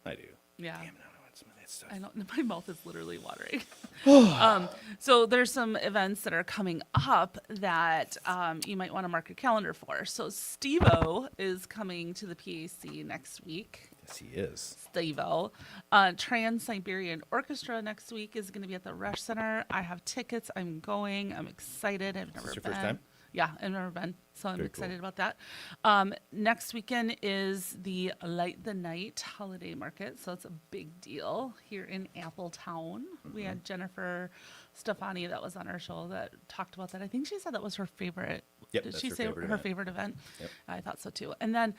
I do. Yeah. Damn, now I want some of that stuff. I don't. My mouth is literally watering. So there's some events that are coming up that you might want to mark your calendar for. So Steve-O is coming to the PAC next week. Yes, he is. Steve-O. Trans-Siberian Orchestra next week is going to be at the Rush Center. I have tickets. I'm going. I'm excited. I've never this your been. first time? Yeah, I've never been, so I'm Very cool. excited about that. Next weekend is the Light the Night Holiday Market, so it's a big deal here in Appletown. We Mm-hmm. had Jennifer Stefani that was on our show that talked about that. I think she said that was her favorite. Yep, Did that's she her say favorite her event. favorite event? Yep. I thought so too. And then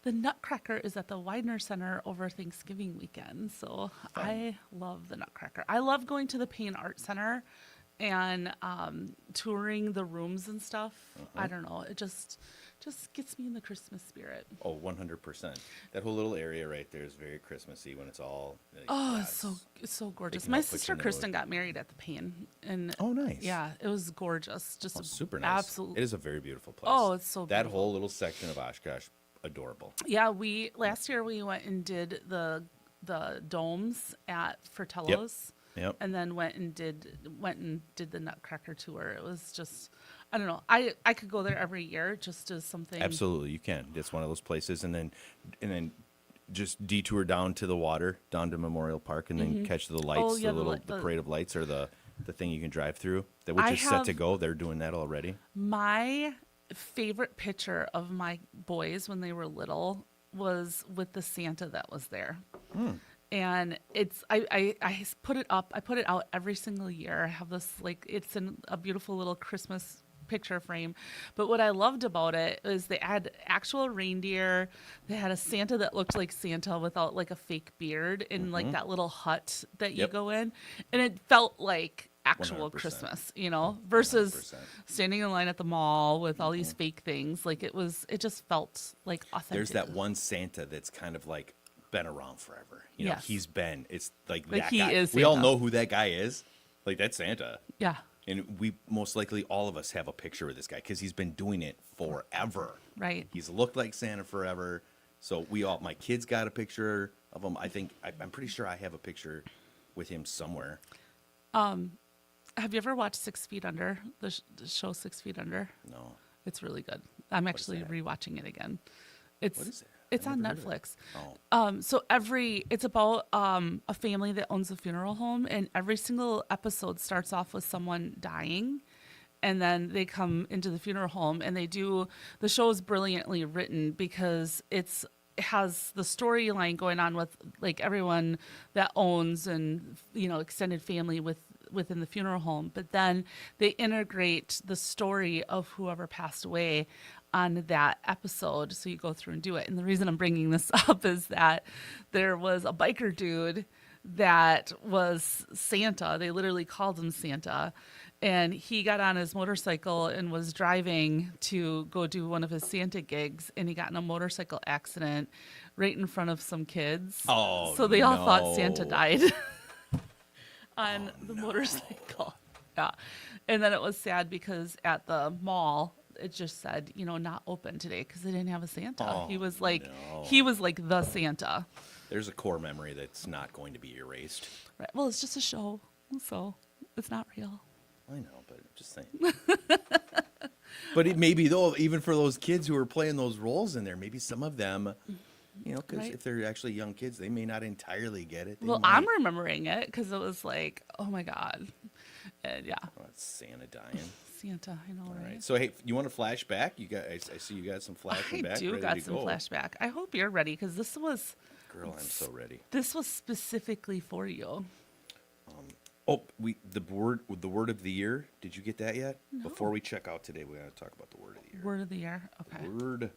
the Nutcracker is at the Widener Center over Thanksgiving weekend. So I love the Nutcracker. I love going to the Payne Art Center and touring the rooms and stuff. I don't know. It just gets me in the Christmas spirit. Oh, 100%. That whole little area right there is very Christmassy when it's all. Oh, yeah, it's so gorgeous. can My help put you sister in the Kristen mood. got married at the Payne, and Oh, nice. yeah, it was gorgeous. Just Oh, super nice. absolutely. It is a very beautiful place. Oh, it's so That beautiful. whole little section of Oshkosh, adorable. Yeah, last year we went and did the domes at Fertello's. Yep. And then went and did the Nutcracker tour. It was just, I don't know. I could go there every year just as something. Absolutely, you can. It's one of those places, and then just detour down to the water, down to Memorial Park, and then catch the lights, Oh, yeah, the parade of lights, or the thing you can drive through. That which I is set to have- go. They're doing that already. My favorite picture of my boys when they were little was with the Santa that was there. And it's I put it up. I put it out every single year. I have this it's in a beautiful little Christmas picture frame. But what I loved about it is they had actual reindeer. They had a Santa that looked like Santa without like a fake beard in like that little hut that you Yep. go in. And it felt like actual 100%. Christmas, versus 100%. standing in line at the mall with all these fake things. Like it just felt like authentic. There's that one Santa that's kind of like been around forever. Yes. It's like Like that he guy. is We all Santa. know who that guy is. Like that's Santa. Yeah. And we most likely all of us have a picture of this guy because he's been doing it forever. Right. He's looked like Santa forever. So my kids got a picture of him. I'm pretty sure I have a picture with him somewhere. Have you ever watched 6 Feet Under, the show 6 Feet Under? No. It's really good. I'm actually that? rewatching it again. What is it? It's I've on never heard of Netflix. it. Oh. So it's about a family that owns a funeral home, and every single episode starts off with someone dying, and then they come into the funeral home, and the show is brilliantly written because it has the storyline going on with like everyone that owns and extended family within the funeral home, but then they integrate the story of whoever passed away on that episode. So you go through and do it. And the reason I'm bringing this up is that there was a biker dude that was Santa. They literally called him Santa. And he got on his motorcycle and was driving to go do one of his Santa gigs. And he got in a motorcycle accident right in front of some kids. Oh, so they all thought Santa no. died on the motorcycle. Yeah. And then it was sad because at the mall, it just said, not open today because they didn't have a Santa. Oh, he was like no. the Santa. There's a core memory that's not going to be erased. Right. Well, it's just a show, so it's not real. I know, but just saying. But it maybe though, even for those kids who are playing those roles in there, maybe some of them, because Right. if they're actually young kids, they may not entirely get it. They Well, might. I'm remembering it because it was like, oh my God. And yeah, Oh, it's Santa dying. Santa, I know, All right? right. So hey, you want a flashback? I see you got some flashback. I do ready got to some go. flashback. I hope you're ready because Girl, I'm so ready. this was specifically for you. Oh, the word of the year. Did you get that yet? No. Before we check out today, we got to talk about the word of the year. Word of the year. Okay. Word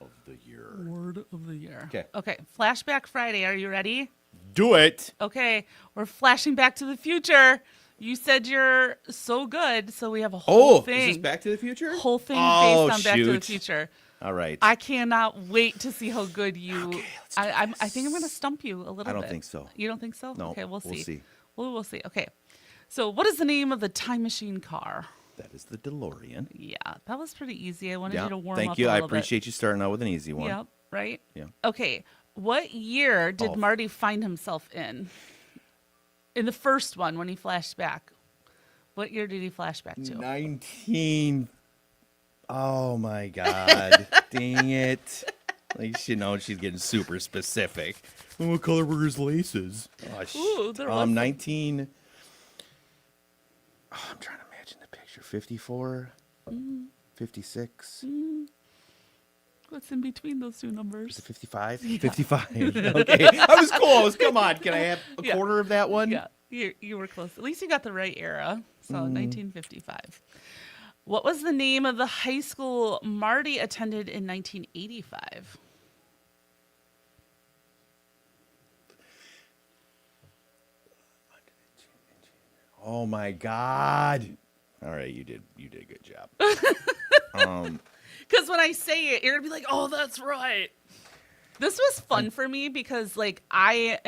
of the year. Word of the year. Okay. Okay. Flashback Friday. Are you ready? Do it. Okay. We're flashing back to the future. You said you're so good, so we have a whole thing. Is this Back to the Future? Whole thing Oh, based on Back to the shoot. Future. All right. I cannot wait to see how good you. Okay, let's do I think I'm going to stump you a little bit. I don't think so. You don't think so? No, Okay, we'll see. we'll see. We'll see. Okay. So, what is the name of the time machine car? That is the DeLorean. Yeah, that was pretty easy. I wanted Yeah. you to warm Thank up you. a I little appreciate you starting out with an easy bit. one. Yep. Right. Yeah. Okay. What year did Oh. Marty find himself in? In the first one, when he flashed back. What year did he flash back to? 19. Oh my God. Dang it. Like, she's getting super specific. What color were his laces? Oh, Ooh, there was 19. Oh, I'm trying to imagine the picture. 54, 56. What's in between those two Is numbers? it 55? 55. Okay. I was close. Come on. Can I have a Yeah. quarter of that one? Yeah, you were close. At least you got the right era. So 1955. What was the name of the high school Marty attended in 1985? Oh my God. All right, you did a good job. Because when I say it, you're gonna be like, "Oh, that's right." This was fun for me because, like, I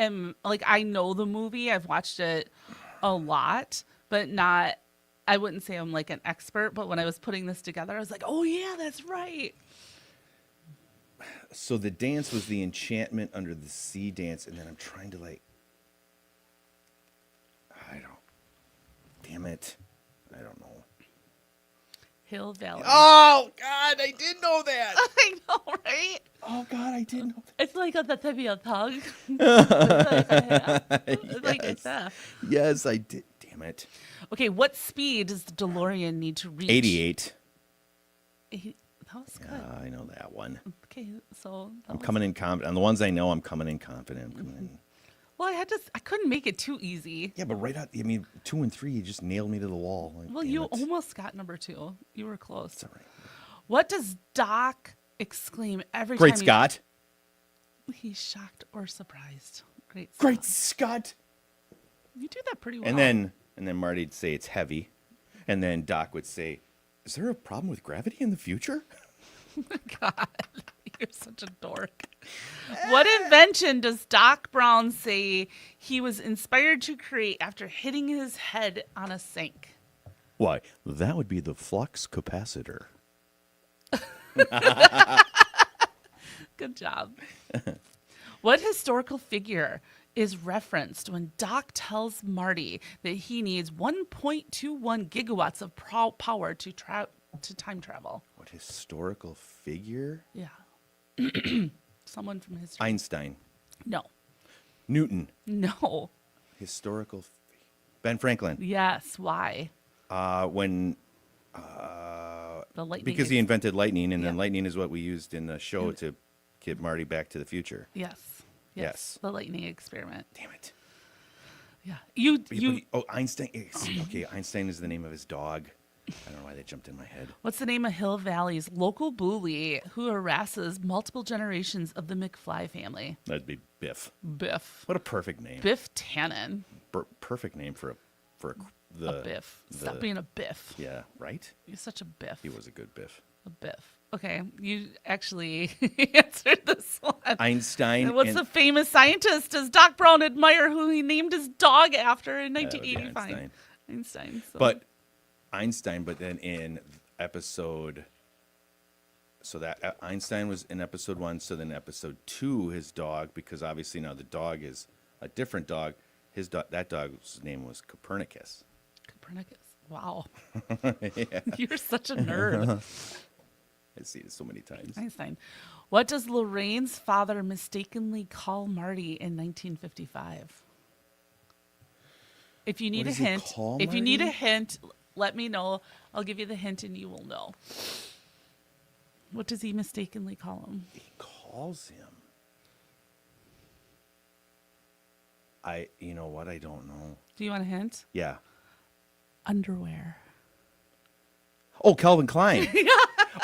know the movie. I've watched it a lot, but not. I wouldn't say I'm like an expert. But when I was putting this together, I was like, "Oh yeah, that's right." So the dance was the Enchantment Under the Sea dance, and then I'm trying to damn it. I don't know. Hill Valley. Oh, God, I did know that. I know, right? Oh, God, I did know It's like that to be a thug. that. It's like that. Yes, I did. Damn it. Okay, what speed does the DeLorean need to reach? 88. That was good. I know that one. Okay, so I'm coming in confident. On the ones I know, I'm coming in confident. I'm coming in. Well, I couldn't make it too easy. Yeah, but right out, 2 and 3, you just nailed me to the wall. Like, Well, damn you it. almost got number 2. You were close. It's all right. What does Doc exclaim every Great time Scott. he's shocked or surprised? Great Scott. Great Scott. You do that pretty well. And then And then Marty'd say it's heavy. And then Doc would say, is there a problem with gravity in the future? God, you're such a dork. What invention does Doc Brown say he was inspired to create after hitting his head on a sink? Why, that would be the flux capacitor. Good job. What historical figure is referenced when Doc tells Marty that he needs 1.21 gigawatts of power to time travel? What historical figure? Yeah. Someone from history. Einstein. No. Newton. No. Historical. Ben Franklin. Yes. Why? When The lightning. because he invented lightning, and then Yeah. lightning is what we used in the show to get Marty back to the future. Yes. Yes. The lightning experiment. Damn it. Yeah. Einstein. Okay, Einstein is the name of his dog. I don't know why that jumped in my head. What's the name of Hill Valley's local bully who harasses multiple generations of the McFly family? That'd be Biff. Biff. What a perfect name. Biff Tannen. Perfect name for A Biff. Stop the- being a Biff. Yeah, right? You're such a Biff. He was a good Biff. A Biff. Okay, you actually answered this one. Einstein. What's and, the famous scientist does Doc Brown admire who he named his dog after in That would be 1985? Einstein. So. But Einstein, but then in episode, so that Einstein was in episode 1. So then episode 2, his dog, because obviously now the dog is a different dog. That dog's name was Copernicus. Copernicus. Wow. Yeah. You're such a nerd. I've seen it so many times. Einstein. What does Lorraine's father mistakenly call Marty in 1955? If you need What a does he hint, call if you need a Marty? hint, let me know. I'll give you the hint and you will know. What does he mistakenly call him? He calls him. You know what? I don't know. Do you want a hint? Yeah. Underwear. Oh, Calvin Klein.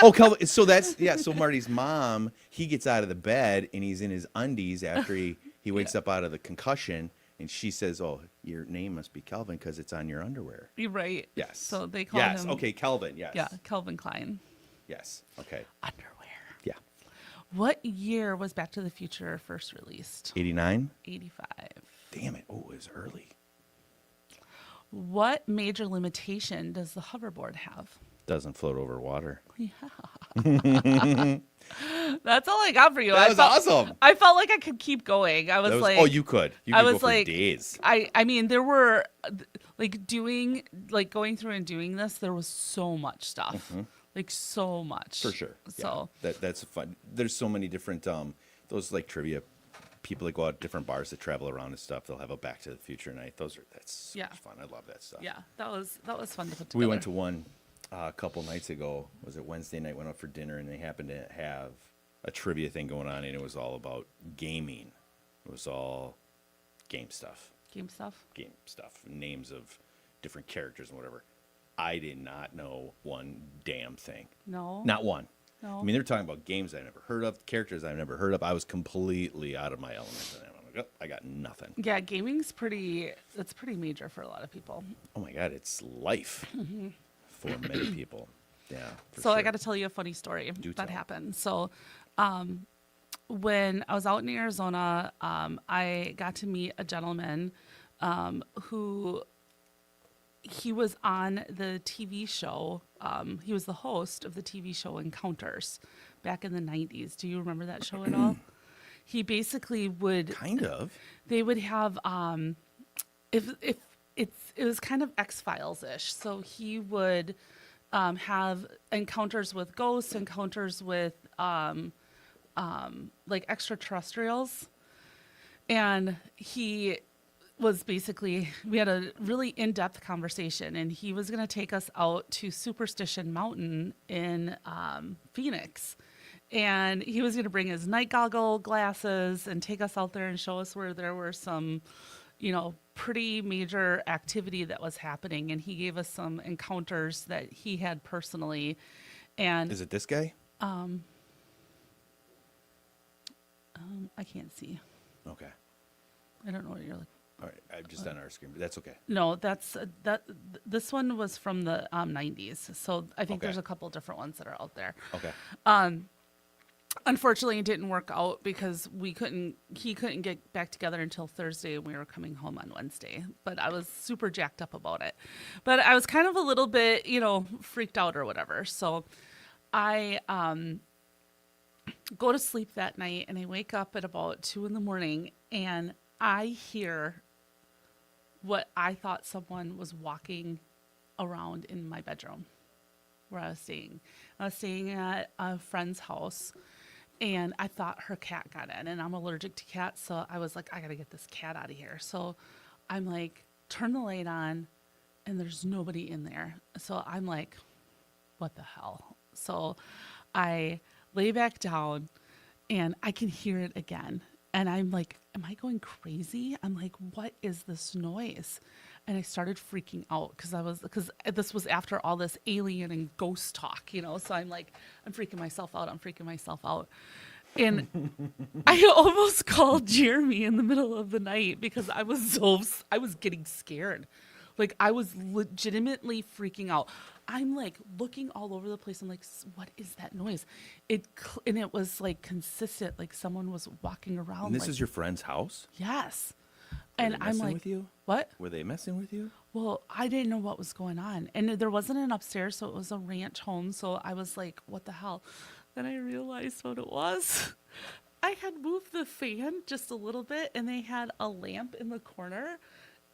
Oh, Calvin. So so Marty's mom, he gets out of the bed and he's in his undies after he wakes up out of the concussion. And she says, oh, your name must be Calvin because it's on your underwear. You're right. Yes. So they call Yes. him. Okay, Calvin. Yes. Yeah, Calvin Klein. Yes. Okay. Underwear. Yeah. What year was Back to the Future first released? 89. 85. Damn it. Oh, it was early. What major limitation does the hoverboard have? Doesn't float over water. That's all I got for you. That was awesome. I felt like I could keep going. I was, like, oh, you could. You I could was go for like, days. I mean, there were going through and doing this. There was so much stuff, like so much. For sure. So yeah. That's fun. There's so many different those like trivia people that go out to different bars that travel around and stuff. They'll have a Back to the Future night. That's so much fun. I love that stuff. yeah, that was fun to put together. We went to one a couple nights ago. Was it Wednesday night? Went out for dinner and they happened to have a trivia thing going on, and it was all about gaming. It was all game stuff, names of different characters and whatever. I did not know one damn thing. No, Not one. No. I mean, they're talking about games I've never heard of, characters I've never heard of. I was completely out of my element. And I'm like, oh, I got nothing. Yeah, gaming's pretty major for a lot of people. Oh my God, it's life for many people. Yeah. for So I sure. got to tell you a funny story Do that tell. happened. So, when I was out in Arizona, I got to meet a gentleman who he was on the TV show. He was the host of the TV show Encounters back in the 90s. Do you remember that show at all? He basically would Kind of. they would have if it was kind of X-Files ish. So he would have encounters with ghosts, encounters with like extraterrestrials, and he was basically, we had a really in-depth conversation, and he was going to take us out to Superstition Mountain in Phoenix. And he was going to bring his night goggle glasses and take us out there and show us where there were some, pretty major activity that was happening. And he gave us some encounters that he had personally. And Is it this guy? I can't see. Okay. I don't know what you're looking. All right, I'm just on our screen, but that's okay. No, this one was from the 90s. So I think Okay. there's a couple different ones that are out there. Okay. Unfortunately, it didn't work out because he couldn't get back together until Thursday, and we were coming home on Wednesday. But I was super jacked up about it. But I was kind of a little bit, freaked out or whatever. So I go to sleep that night, and I wake up at about 2 in the morning, and I hear what I thought someone was walking around in my bedroom where I was staying. I was staying at a friend's house, and I thought her cat got in, and I'm allergic to cats, so I was like, I gotta get this cat out of here. So I'm like, turn the light on, and there's nobody in there. So I'm like, what the hell? So I lay back down, and I can hear it again. And I'm like, am I going crazy? I'm like, what is this noise? And I started freaking out because this was after all this alien and ghost talk, So I'm like, I'm freaking myself out. And I almost called Jeremy in the middle of the night because I was getting scared. Like, I was legitimately freaking out. I'm like looking all over the place. I'm like, what is that noise? And it was like consistent, like someone was walking around. And this like, is your friend's house? yes. Were And they I'm messing like, with you? what? Were they messing with you? Well, I didn't know what was going on. And there wasn't an upstairs, so it was a ranch home. So I was like, what the hell? Then I realized what it was. I had moved the fan just a little bit, and they had a lamp in the corner.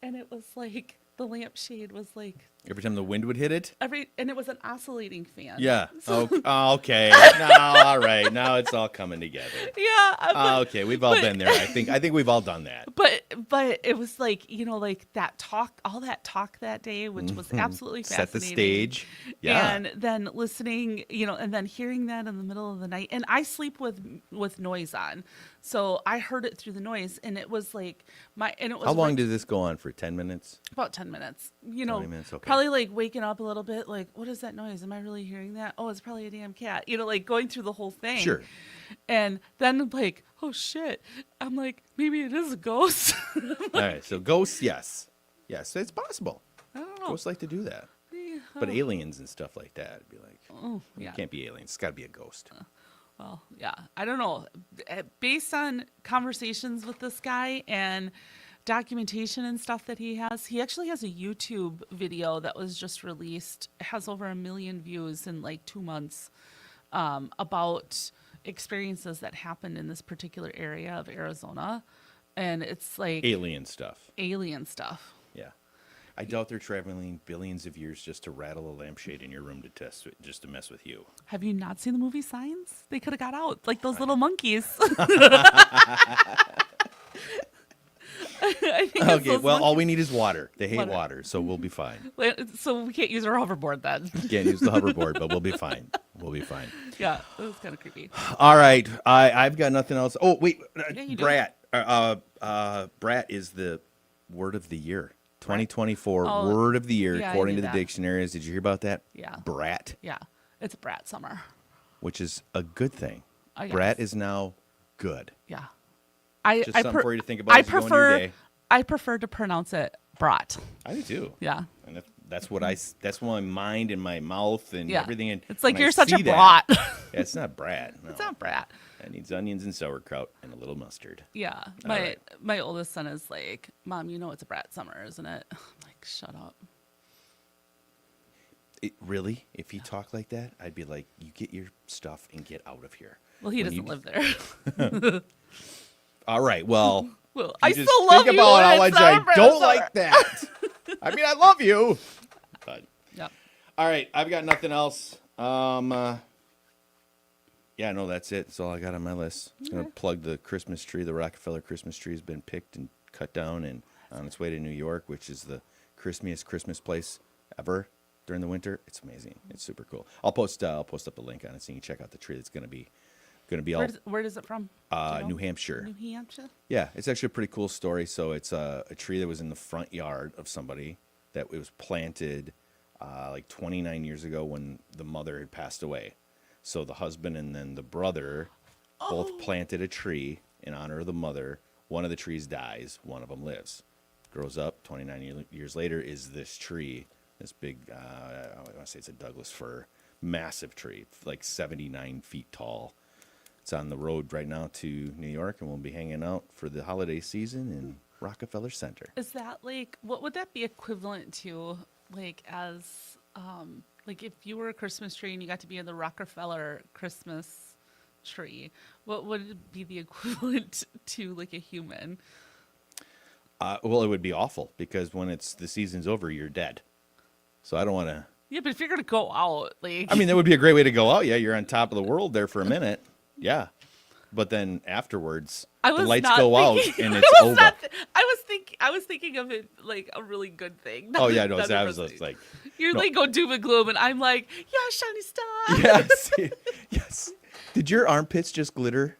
And it was like, the lampshade was like, Every time the wind would hit it? and it was an oscillating fan. Yeah. So, Okay. No, all right. Now it's all coming together. yeah. Okay, we've all been there. I think we've all done that. But it was like, like that talk, all that talk that day, which was absolutely Set the fascinating. stage. Yeah. And then listening, and then hearing that in the middle of the night. And I sleep with noise on. So I heard it through the noise, and it was like How long did this go on for? 10 minutes? about 10 minutes. 20 minutes, okay. Probably like waking up a little bit, like, what is that noise? Am I really hearing that? Oh, it's probably a damn cat. Like going through the whole thing. Sure. And then like, oh shit. I'm like, maybe it is a ghost. All right, so ghosts, yes. Yes, it's possible. I don't know. Ghosts like to do that. Yeah, But aliens and stuff like that, it'd be like, oh, yeah. it can't be aliens. It's got to be a ghost. Well, yeah, I don't know. Based on conversations with this guy and documentation and stuff that he actually has a YouTube video that was just released. It has over 1 million views in like 2 months, about experiences that happened in this particular area of Arizona. And it's like Alien stuff. alien stuff. Yeah. I doubt they're traveling billions of years just to rattle a lampshade in your room to just to mess with you. Have you not seen the movie Signs? They could have got out like those little monkeys. I think Okay, well, all we need is water. They hate Water. water, so we'll be fine. So we can't use our hoverboard then. Can't use the hoverboard, but we'll be fine. We'll be fine. Yeah, it was kind of creepy. All right, I've got nothing else. Oh wait, Yeah, you do. Brat. Brat is the word of the year. 2024 Oh, word of the year, yeah, I according knew to the that. dictionaries. Did you hear about that? Yeah. Brat, Yeah, it's Brat summer. which is a good thing. I guess. Brat is now good. Yeah, Just something for you to think about as you go into your day. I prefer to pronounce it Brat. I do too. Yeah, And that's what that's my mind and my mouth and yeah. everything. And It's like when I you're such a see that- brat. Yeah, it's not Brat. No. It's not Brat. That needs onions and sauerkraut and a little mustard. Yeah, All right. my oldest son is like, Mom, you know it's a Brat summer, isn't it? I'm like, shut up. Really? If he talked like that, I'd be like, you get your stuff and get out of here. Well, he When doesn't you- live there. All right. Well, Well, you I just still love think you. about and how it's much not I a Brat don't summer. like that. I mean, I love you. But Yep. all right, I've got nothing else. Yeah, no, that's it. That's all I got on my list. I'm gonna plug the Christmas tree. The Rockefeller Christmas tree has been picked and cut down and on its way to New York, which is the Christmiest Christmas place ever during the winter. It's amazing. It's super cool. I'll post up a link on it so you can check out the tree. That's gonna be all Where is it from? Do you know? New Hampshire. New Hampshire. Yeah, it's actually a pretty cool story. So it's a tree that was in the front yard of somebody that it was planted like 29 years ago when the mother had passed away. So the husband and then the brother both planted a tree in honor of the mother. One of the trees dies, one of them lives. grows up 29 years later is this tree, this big, I want to say it's a Douglas fir, massive tree, like 79 feet tall. It's on the road right now to New York, and we'll be hanging out for the holiday season in Rockefeller Center. Is that like, what would that be equivalent to, like, as, like, if you were a Christmas tree and you got to be in the Rockefeller Christmas tree, what would it be the equivalent to, like, a human? Well, it would be awful because when the season's over, you're dead. So I don't want to. Yeah, but if you're gonna go out, like, I mean, that would be a great way to go out. Yeah, you're on top of the world there for a minute. Yeah, but then afterwards, the lights go out and it's over. I was thinking of it like a really good thing. Oh yeah, no, Not that was depressing. like. You're no. like go doom and gloom, and I'm like, yeah, shiny star. Yes, yes. Did your armpits just glitter?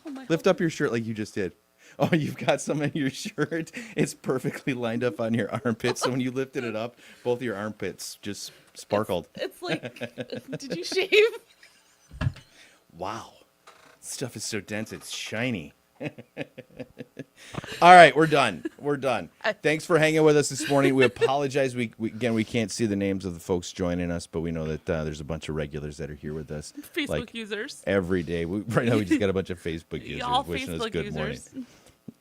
Oh my Lift up your shirt like you just did. Oh, you've got some in your shirt. It's perfectly lined up on your armpits. So when you lifted it up, both of your armpits just sparkled. It's like, did you shave? Wow. Stuff is so dense, it's shiny. All right, we're done. We're done. Thanks for hanging with us this morning. We apologize. We can't see the names of the folks joining us, but we know that there's a bunch of regulars that are here with us. Facebook users. Every day. Right now, we just got a bunch of Facebook users All wishing us Facebook good users. morning.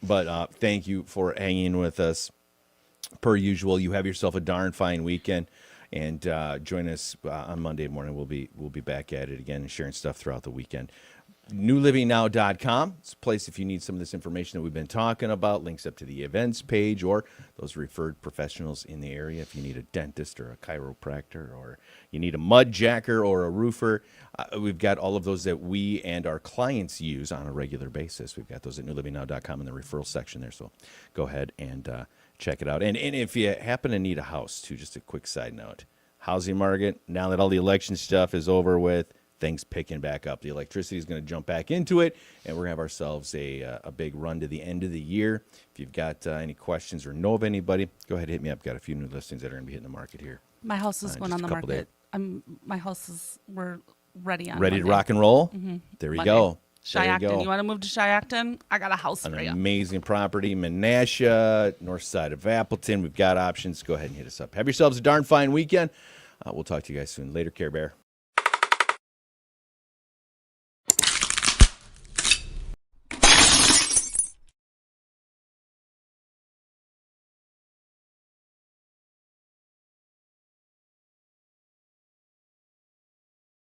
But thank you for hanging with us. Per usual, you have yourself a darn fine weekend. And join us on Monday morning. We'll be back at it again and sharing stuff throughout the weekend. NewLivingNow.com. It's a place if you need some of this information that we've been talking about. Links up to the events page or those referred professionals in the area. If you need a dentist or a chiropractor or you need a mud jacker or a roofer, we've got all of those that we and our clients use on a regular basis. We've got those at NewLivingNow.com in the referral section there. So go ahead and check it out. And if you happen to need a house, too, just a quick side note. Housing market, now that all the election stuff is over with, things picking back up. The electricity is going to jump back into it, and we're going to have ourselves a big run to the end of the year. If you've got any questions or know of anybody, go ahead and hit me up. Got a few new listings that are going to be hitting the market here. My house is going just on a the couple market. We're ready on Ready to Monday. rock and roll? Mm-hmm. There we Monday. go. Shyacton. You want to move to Shyacton? I got a house An for you. amazing property, Menasha, north side of Appleton. We've got options. Go ahead and hit us up. Have yourselves a darn fine weekend. We'll talk to you guys soon. Later, Care Bear.